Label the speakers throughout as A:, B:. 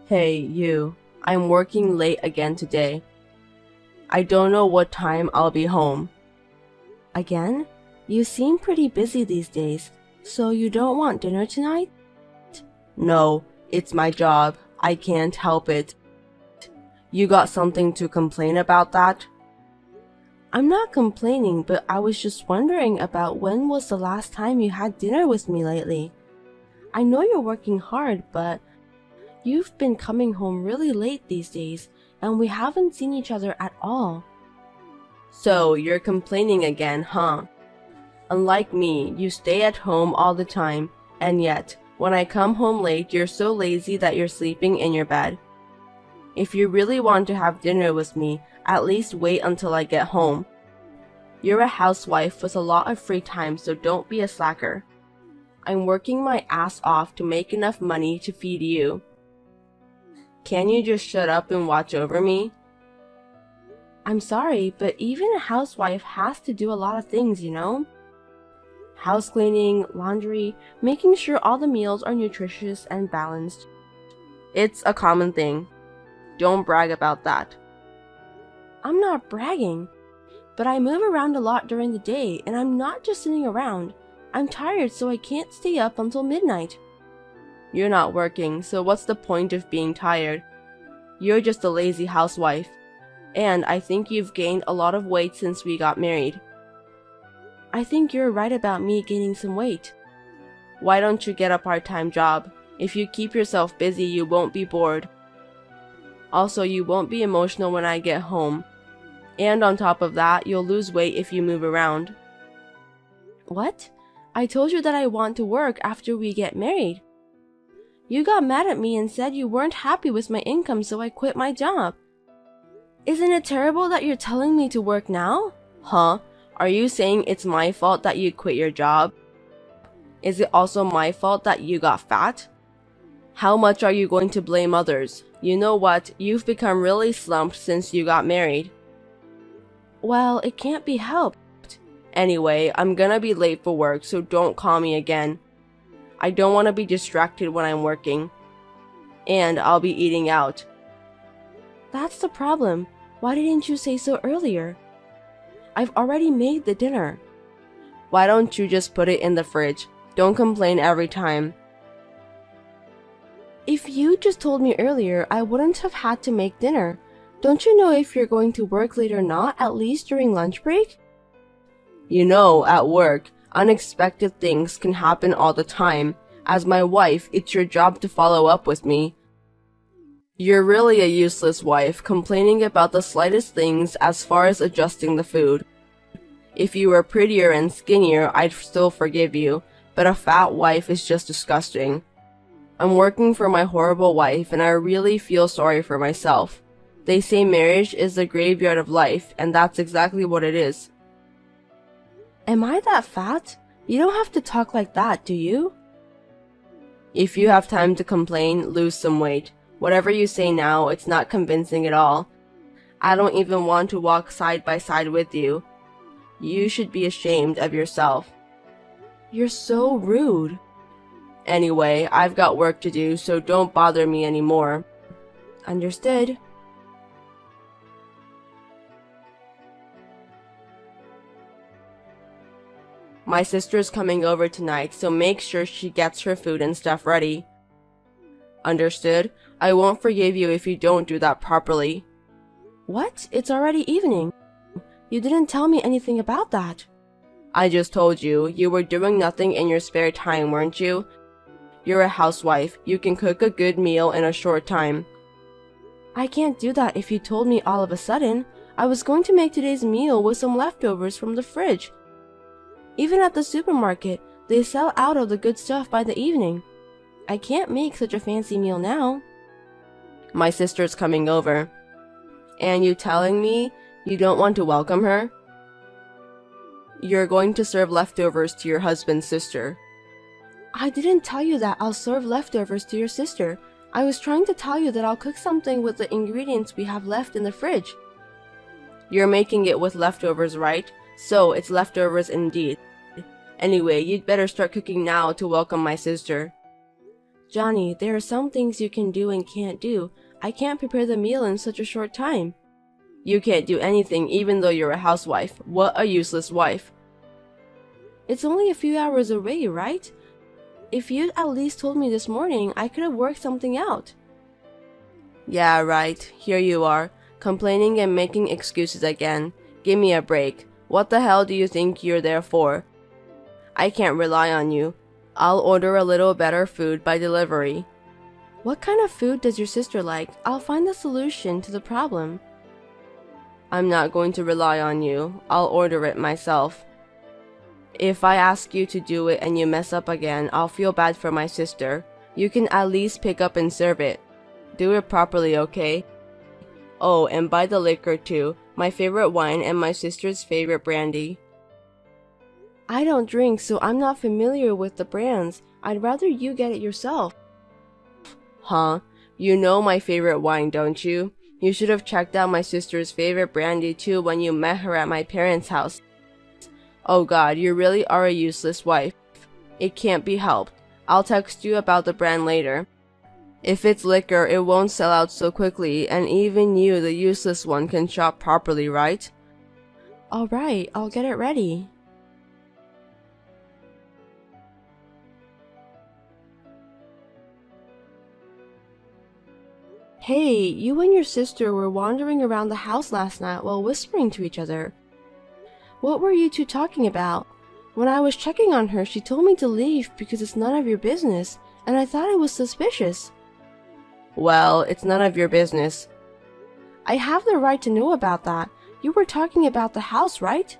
A: Hey, you. I'm working late again today. I don't know what time I'll be home.
B: Again? You seem pretty busy these days, so you don't want dinner tonight?
A: No, it's my job. I can't help it. You got something to complain about that?
B: I'm not complaining, but I was just wondering about when was the last time you had dinner with me lately. I know you're working hard, but you've been coming home really late these days, and we haven't seen each other at all.
A: So, you're complaining again, huh? Unlike me, you stay at home all the time, and yet, when I come home late, you're so lazy that you're sleeping in your bed. If you really want to have dinner with me, at least wait until I get home. You're a housewife with a lot of free time, so don't be a slacker. I'm working my ass off to make enough money to feed you. Can you just shut up and watch over me?
B: I'm sorry, but even a housewife has to do a lot of things, you know? House cleaning, laundry, making sure all the meals are nutritious and balanced.
A: It's a common thing. Don't brag about that.
B: I'm not bragging, but I move around a lot during the day, and I'm not just sitting around. I'm tired, so I can't stay up until midnight.
A: You're not working, so what's the point of being tired? You're just a lazy housewife. And I think you've gained a lot of weight since we got married.
B: I think you're right about me gaining some weight.
A: Why don't you get a part-time job? If you keep yourself busy, you won't be bored. Also, you won't be emotional when I get home. And on top of that, you'll lose weight if you move around.
B: What? I told you that I want to work after we get married. You got mad at me and said you weren't happy with my income, so I quit my job. Isn't it terrible that you're telling me to work now?
A: Huh? Are you saying it's my fault that you quit your job? Is it also my fault that you got fat? How much are you going to blame others? You know what? You've become really slumped since you got married.
B: Well, it can't be helped.
A: Anyway, I'm gonna be late for work, so don't call me again. I don't want to be distracted when I'm working. And I'll be eating out.
B: That's the problem. Why didn't you say so earlier? I've already made the dinner.
A: Why don't you just put it in the fridge? Don't complain every time.
B: If you just told me earlier, I wouldn't have had to make dinner. Don't you know if you're going to work late or not, at least during lunch break?
A: You know, at work, unexpected things can happen all the time. As my wife, it's your job to follow up with me. You're really a useless wife, complaining about the slightest things as far as adjusting the food. If you were prettier and skinnier, I'd still forgive you, but a fat wife is just disgusting. I'm working for my horrible wife, and I really feel sorry for myself. They say marriage is the graveyard of life, and that's exactly what it is.
B: Am I that fat? You don't have to talk like that, do you?
A: If you have time to complain, lose some weight. Whatever you say now, it's not convincing at all. I don't even want to walk side by side with you. You should be ashamed of yourself.
B: You're so rude.
A: Anyway, I've got work to do, so don't bother me anymore.
B: Understood.
A: My sister's coming over tonight, so make sure she gets her food and stuff ready. Understood? I won't forgive you if you don't do that properly.
B: What? It's already evening. You didn't tell me anything about that.
A: I just told you, you were doing nothing in your spare time, weren't you? You're a housewife. You can cook a good meal in a short time.
B: I can't do that if you told me all of a sudden. I was going to make today's meal with some leftovers from the fridge. Even at the supermarket, they sell out of the good stuff by the evening. I can't make such a fancy meal now.
A: My sister's coming over. And you telling me you don't want to welcome her? You're going to serve leftovers to your husband's sister.
B: I didn't tell you that I'll serve leftovers to your sister. I was trying to tell you that I'll cook something with the ingredients we have left in the fridge.
A: You're making it with leftovers, right? So it's leftovers indeed. Anyway, you'd better start cooking now to welcome my sister.
B: Johnny, there are some things you can do and can't do. I can't prepare the meal in such a short time.
A: You can't do anything even though you're a housewife. What a useless wife.
B: It's only a few hours away, right? If you'd at least told me this morning, I could have worked something out.
A: Yeah, right. Here you are, complaining and making excuses again. Give me a break. What the hell do you think you're there for? I can't rely on you. I'll order a little better food by delivery.
B: What kind of food does your sister like? I'll find the solution to the problem.
A: I'm not going to rely on you. I'll order it myself. If I ask you to do it and you mess up again, I'll feel bad for my sister. You can at least pick up and serve it. Do it properly, okay? Oh, and buy the liquor too. My favorite wine and my sister's favorite brandy.
B: I don't drink, so I'm not familiar with the brands. I'd rather you get it yourself.
A: Huh? You know my favorite wine, don't you? You should have checked out my sister's favorite brandy too when you met her at my parents' house. Oh god, you really are a useless wife. It can't be helped. I'll text you about the brand later. If it's liquor, it won't sell out so quickly, and even you, the useless one, can shop properly, right?
B: Alright, I'll get it ready. Hey, you and your sister were wandering around the house last night while whispering to each other. What were you two talking about? When I was checking on her, she told me to leave because it's none of your business, and I thought it was suspicious.
A: Well, it's none of your business.
B: I have the right to know about that. You were talking about the house, right?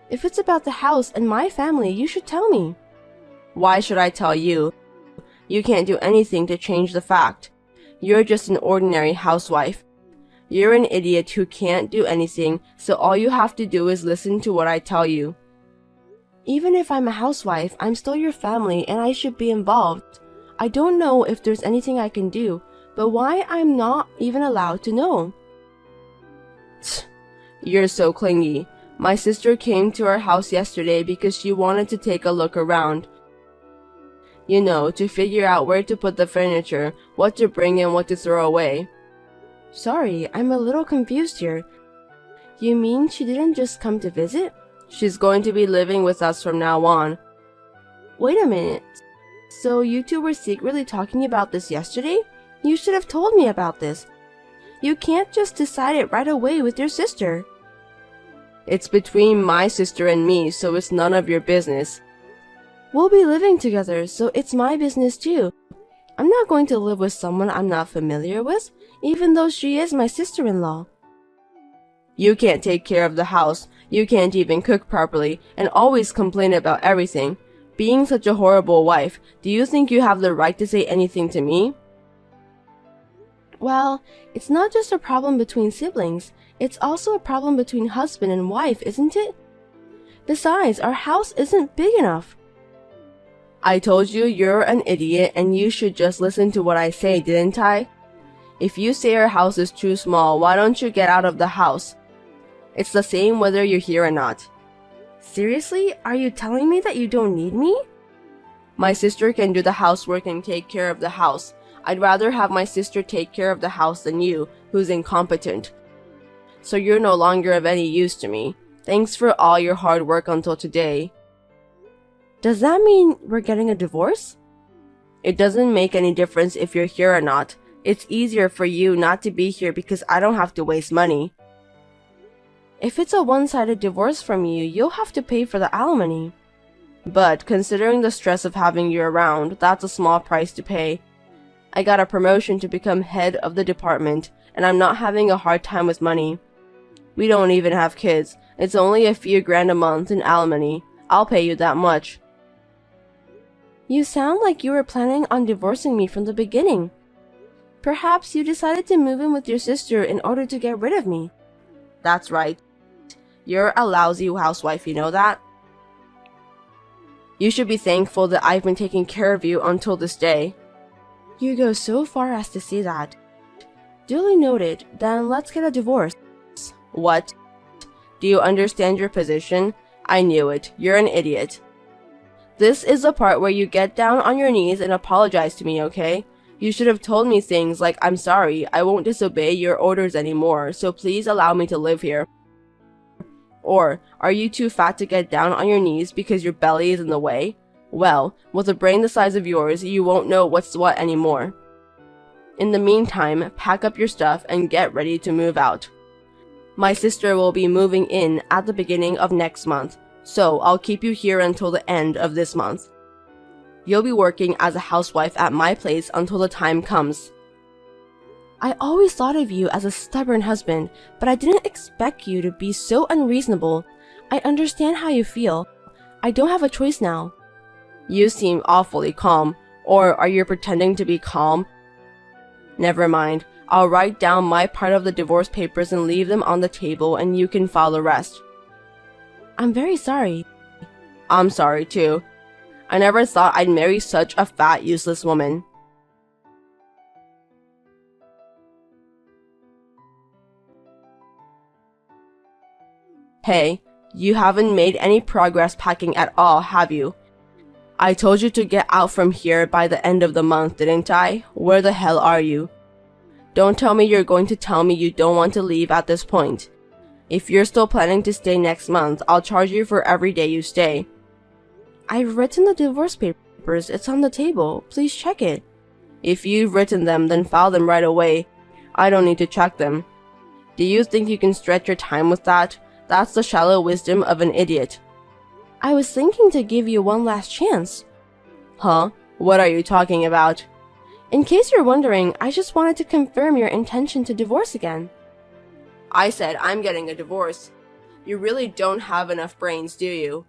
B: If it's about the house and my family, you should tell me.
A: Why should I tell you? You can't do anything to change the fact. You're just an ordinary housewife. You're an idiot who can't do anything, so all you have to do is listen to what I tell you.
B: Even if I'm a housewife, I'm still your family and I should be involved. I don't know if there's anything I can do, but why I'm not even allowed to know?
A: You're so clingy. My sister came to our house yesterday because she wanted to take a look around. You know, to figure out where to put the furniture, what to bring and what to throw away.
B: Sorry, I'm a little confused here. You mean she didn't just come to visit?
A: She's going to be living with us from now on.
B: Wait a minute. So you two were secretly talking about this yesterday? You should have told me about this. You can't just decide it right away with your sister.
A: It's between my sister and me, so it's none of your business.
B: We'll be living together, so it's my business too. I'm not going to live with someone I'm not familiar with, even though she is my sister-in-law.
A: You can't take care of the house, you can't even cook properly, and always complain about everything. Being such a horrible wife, do you think you have the right to say anything to me?
B: Well, it's not just a problem between siblings, it's also a problem between husband and wife, isn't it? Besides, our house isn't big enough.
A: I told you you're an idiot and you should just listen to what I say, didn't I? If you say our house is too small, why don't you get out of the house? It's the same whether you're here or not.
B: Seriously? Are you telling me that you don't need me?
A: My sister can do the housework and take care of the house. I'd rather have my sister take care of the house than you, who's incompetent. So you're no longer of any use to me. Thanks for all your hard work until today.
B: Does that mean we're getting a divorce?
A: It doesn't make any difference if you're here or not. It's easier for you not to be here because I don't have to waste money.
B: If it's a one-sided divorce from you, you'll have to pay for the alimony.
A: But considering the stress of having you around, that's a small price to pay. I got a promotion to become head of the department, and I'm not having a hard time with money. We don't even have kids. It's only a few grand a month in alimony. I'll pay you that much.
B: You sound like you were planning on divorcing me from the beginning. Perhaps you decided to move in with your sister in order to get rid of me.
A: That's right. You're a lousy housewife, you know that? You should be thankful that I've been taking care of you until this day.
B: You go so far as to say that. Duly noted, then let's get a divorce.
A: What? Do you understand your position? I knew it. You're an idiot. This is the part where you get down on your knees and apologize to me, okay? You should have told me things like, I'm sorry, I won't disobey your orders anymore, so please allow me to live here. Or, are you too fat to get down on your knees because your belly is in the way? Well, with a brain the size of yours, you won't know what's what anymore. In the meantime, pack up your stuff and get ready to move out. My sister will be moving in at the beginning of next month, so I'll keep you here until the end of this month. You'll be working as a housewife at my place until the time comes.
B: I always thought of you as a stubborn husband, but I didn't expect you to be so unreasonable. I understand how you feel. I don't have a choice now.
A: You seem awfully calm. Or are you pretending to be calm? Never mind. I'll write down my part of the divorce papers and leave them on the table and you can file the rest.
B: I'm very sorry.
A: I'm sorry too. I never thought I'd marry such a fat, useless woman. Hey, you haven't made any progress packing at all, have you? I told you to get out from here by the end of the month, didn't I? Where the hell are you? Don't tell me you're going to tell me you don't want to leave at this point. If you're still planning to stay next month, I'll charge you for every day you stay.
B: I've written the divorce papers. It's on the table. Please check it.
A: If you've written them, then file them right away. I don't need to check them. Do you think you can stretch your time with that? That's the shallow wisdom of an idiot.
B: I was thinking to give you one last chance.
A: Huh? What are you talking about?
B: In case you're wondering, I just wanted to confirm your intention to divorce again.
A: I said I'm getting a divorce. You really don't have enough brains, do you?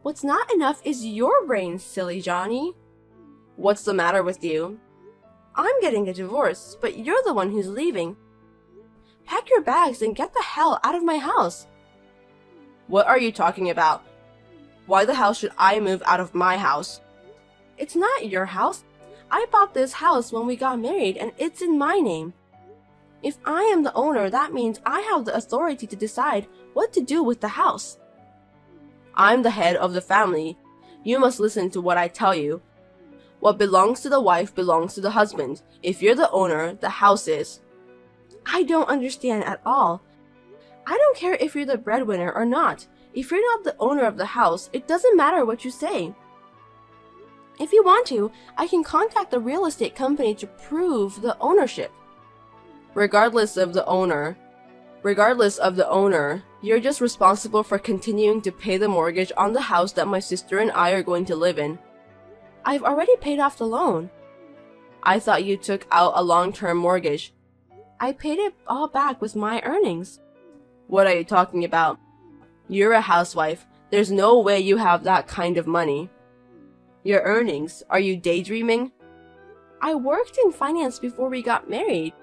B: What's not enough is your brains, silly Johnny.
A: What's the matter with you?
B: I'm getting a divorce, but you're the one who's leaving. Pack your bags and get the hell out of my house.
A: What are you talking about? Why the hell should I move out of my house?
B: It's not your house. I bought this house when we got married and it's in my name. If I am the owner, that means I have the authority to decide what to do with the house.
A: I'm the head of the family. You must listen to what I tell you. What belongs to the wife belongs to the husband. If you're the owner, the house is.
B: I don't understand at all. I don't care if you're the breadwinner or not. If you're not the owner of the house, it doesn't matter what you say. If you want to, I can contact the real estate company to prove the ownership.
A: Regardless of the owner, you're just responsible for continuing to pay the mortgage on the house that my sister and I are going to live in.
B: I've already paid off the loan.
A: I thought you took out a long-term mortgage.
B: I paid it all back with my earnings.
A: What are you talking about? You're a housewife. There's no way you have that kind of money. Your earnings? Are you daydreaming?
B: I worked in finance before we got married.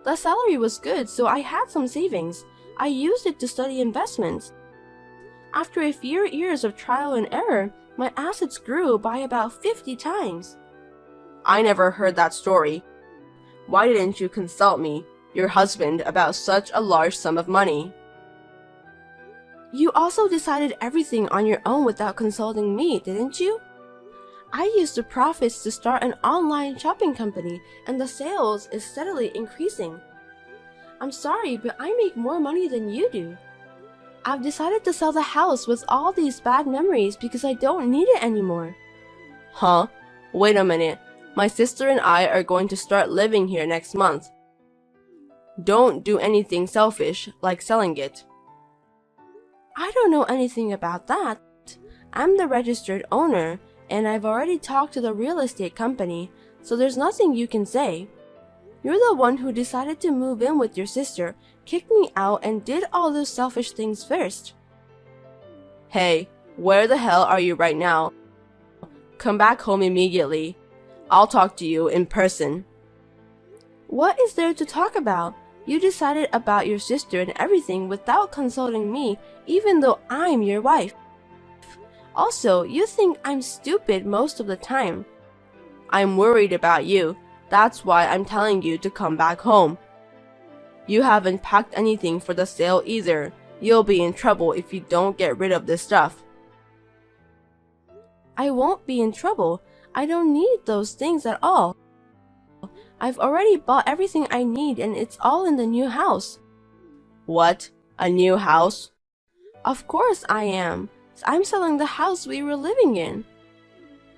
B: The salary was good, so I had some savings. I used it to study investments. After a few years of trial and error, my assets grew by about 50 times.
A: I never heard that story. Why didn't you consult me, your husband, about such a large sum of money?
B: You also decided everything on your own without consulting me, didn't you? I used the profits to start an online shopping company, and the sales is steadily increasing. I'm sorry, but I make more money than you do. I've decided to sell the house with all these bad memories because I don't need it anymore.
A: Huh? Wait a minute. My sister and I are going to start living here next month. Don't do anything selfish, like selling it.
B: I don't know anything about that. I'm the registered owner, and I've already talked to the real estate company, so there's nothing you can say. You're the one who decided to move in with your sister, kicked me out, and did all those selfish things first.
A: Hey, where the hell are you right now? Come back home immediately. I'll talk to you in person.
B: What is there to talk about? You decided about your sister and everything without consulting me, even though I'm your wife. Also, you think I'm stupid most of the time.
A: I'm worried about you. That's why I'm telling you to come back home. You haven't packed anything for the sale either. You'll be in trouble if you don't get rid of this stuff.
B: I won't be in trouble. I don't need those things at all. I've already bought everything I need and it's all in the new house.
A: What? A new house?
B: Of course I am. I'm selling the house we were living in.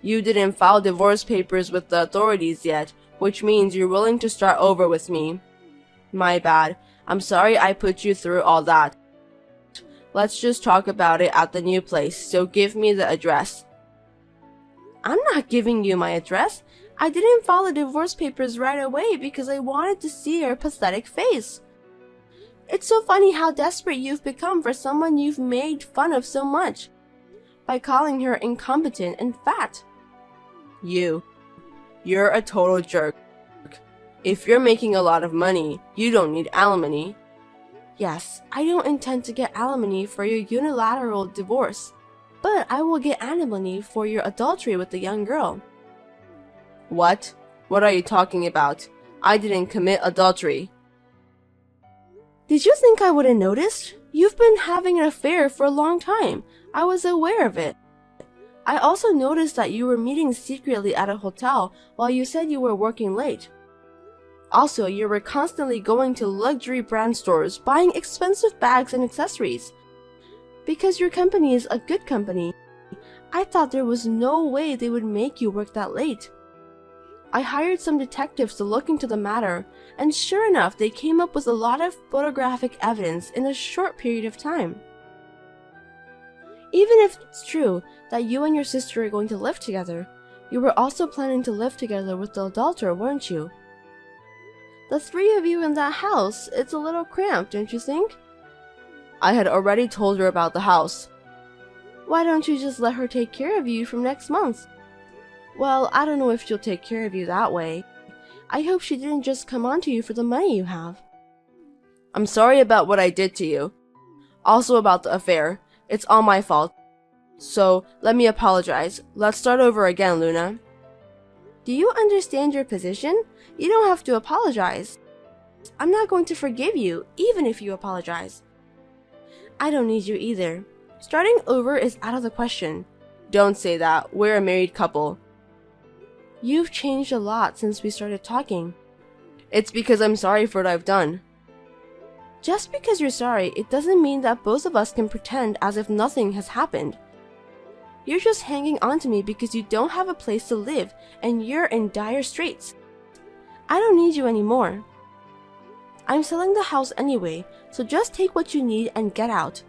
A: You didn't file divorce papers with the authorities yet, which means you're willing to start over with me. My bad. I'm sorry I put you through all that. Let's just talk about it at the new place, so give me the address.
B: I'm not giving you my address. I didn't file the divorce papers right away because I wanted to see your pathetic face. It's so funny how desperate you've become for someone you've made fun of so much by calling her incompetent and fat.
A: You're a total jerk. If you're making a lot of money, you don't need alimony.
B: Yes, I don't intend to get alimony for your unilateral divorce, but I will get alimony for your adultery with the young girl.
A: What? What are you talking about? I didn't commit adultery.
B: Did you think I wouldn't notice? You've been having an affair for a long time. I was aware of it. I also noticed that you were meeting secretly at a hotel while you said you were working late. Also, you were constantly going to luxury brand stores buying expensive bags and accessories. Because your company is a good company, I thought there was no way they would make you work that late. I hired some detectives to look into the matter, and sure enough, they came up with a lot of photographic evidence in a short period of time. Even if it's true that you and your sister are going to live together, you were also planning to live together with the adulterer, weren't you? The three of you in that house, it's a little cramped, don't you think?
A: I had already told her about the house.
B: Why don't you just let her take care of you from next month? Well, I don't know if she'll take care of you that way. I hope she didn't just come on to you for the money you have.
A: I'm sorry about what I did to you. Also about the affair. It's all my fault. So, let me apologize. Let's start over again, Luna.
B: Do you understand your position? You don't have to apologize. I'm not going to forgive you, even if you apologize. I don't need you either. Starting over is out of the question.
A: Don't say that. We're a married couple.
B: You've changed a lot since we started talking.
A: It's because I'm sorry for what I've done.
B: Just because you're sorry, it doesn't mean that both of us can pretend as if nothing has happened. You're just hanging on to me because you don't have a place to live and you're in dire straits. I don't need you anymore. I'm selling the house anyway, so just take what you need and get out.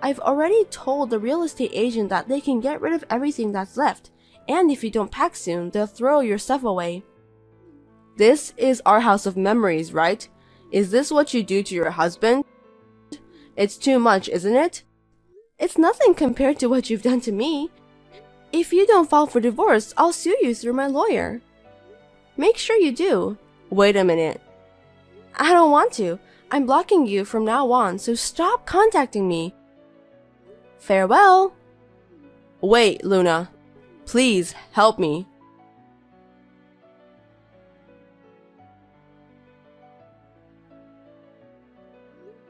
B: I've already told the real estate agent that they can get rid of everything that's left, and if you don't pack soon, they'll throw your stuff away.
A: This is our house of memories, right? Is this what you do to your husband? It's too much, isn't it?
B: It's nothing compared to what you've done to me. If you don't file for divorce, I'll sue you through my lawyer. Make sure you do.
A: Wait a minute.
B: I don't want to. I'm blocking you from now on, so stop contacting me. Farewell.
A: Wait, Luna. Please, help me.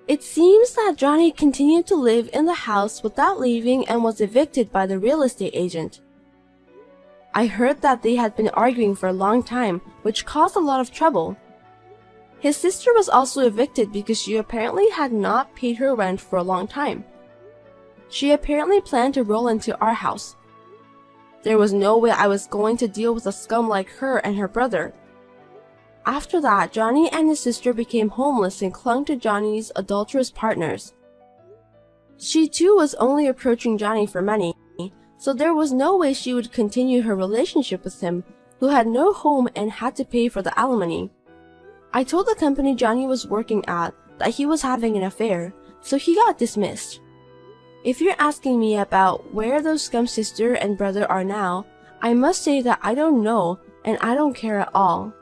B: It seems that Johnny continued to live in the house without leaving and was evicted by the real estate agent. I heard that they had been arguing for a long time, which caused a lot of trouble. His sister was also evicted because she apparently had not paid her rent for a long time. She apparently planned to roll into our house. There was no way I was going to deal with a scum like her and her brother. After that, Johnny and his sister became homeless and clung to Johnny's adulterous partners. She too was only approaching Johnny for money, so there was no way she would continue her relationship with him, who had no home and had to pay for the alimony. I told the company Johnny was working at that he was having an affair, so he got dismissed. If you're asking me about where those scum sister and brother are now, I must say that I don't know and I don't care at all.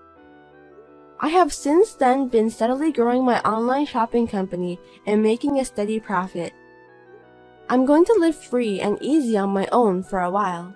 B: I have since then been steadily growing my online shopping company and making a steady profit. I'm going to live free and easy on my own for a while.